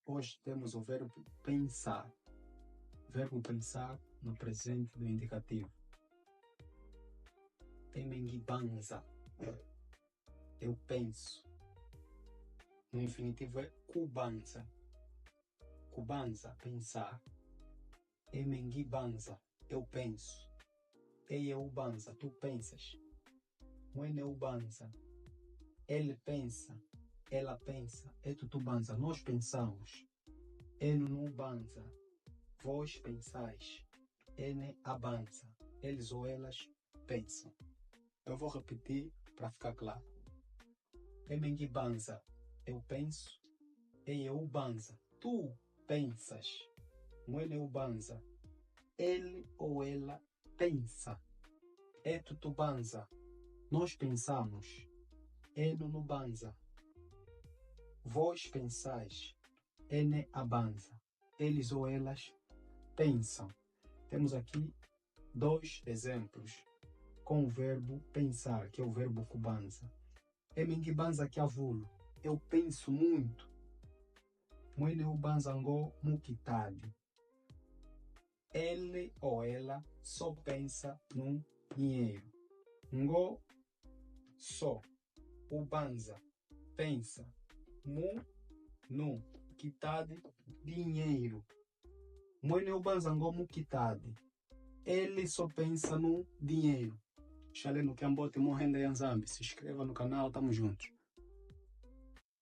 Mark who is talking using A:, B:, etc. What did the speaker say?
A: Hoje temos o verbo pensar. Verbo pensar no presente do indicativo. Emengibanza. Eu penso. No infinitivo é kubanza. Kubanza, pensar. Emengibanza, eu penso. Eyeubanza, tu pensas. Mweneubanza, ele pensa. Ela pensa. Etutubanza, nós pensamos. Enunubanza, vós pensais. Ene abanza, eles ou elas pensam. Eu vou repetir para ficar claro. Emengibanza, eu penso. Eyeubanza, tu pensas. Mweneubanza, ele ou ela pensa. Etutubanza, nós pensamos. Enunubanza, vós pensais. Ene abanza, eles ou elas pensam. Temos aqui dois exemplos com o verbo pensar, que é o verbo kubanza. Emengibanza kiavulo, eu penso muito. Mweneubanza ngo mukitadi, ele ou ela só pensa no dinheiro. Ngo, só. Ubanza, pensa. Mu, no. Kitadi, dinheiro. Mweneubanza ngo mukitadi, ele só pensa no dinheiro. Xaleno Kiambote Morrenda Yanzambi. Se inscreva no canal, tamo juntos.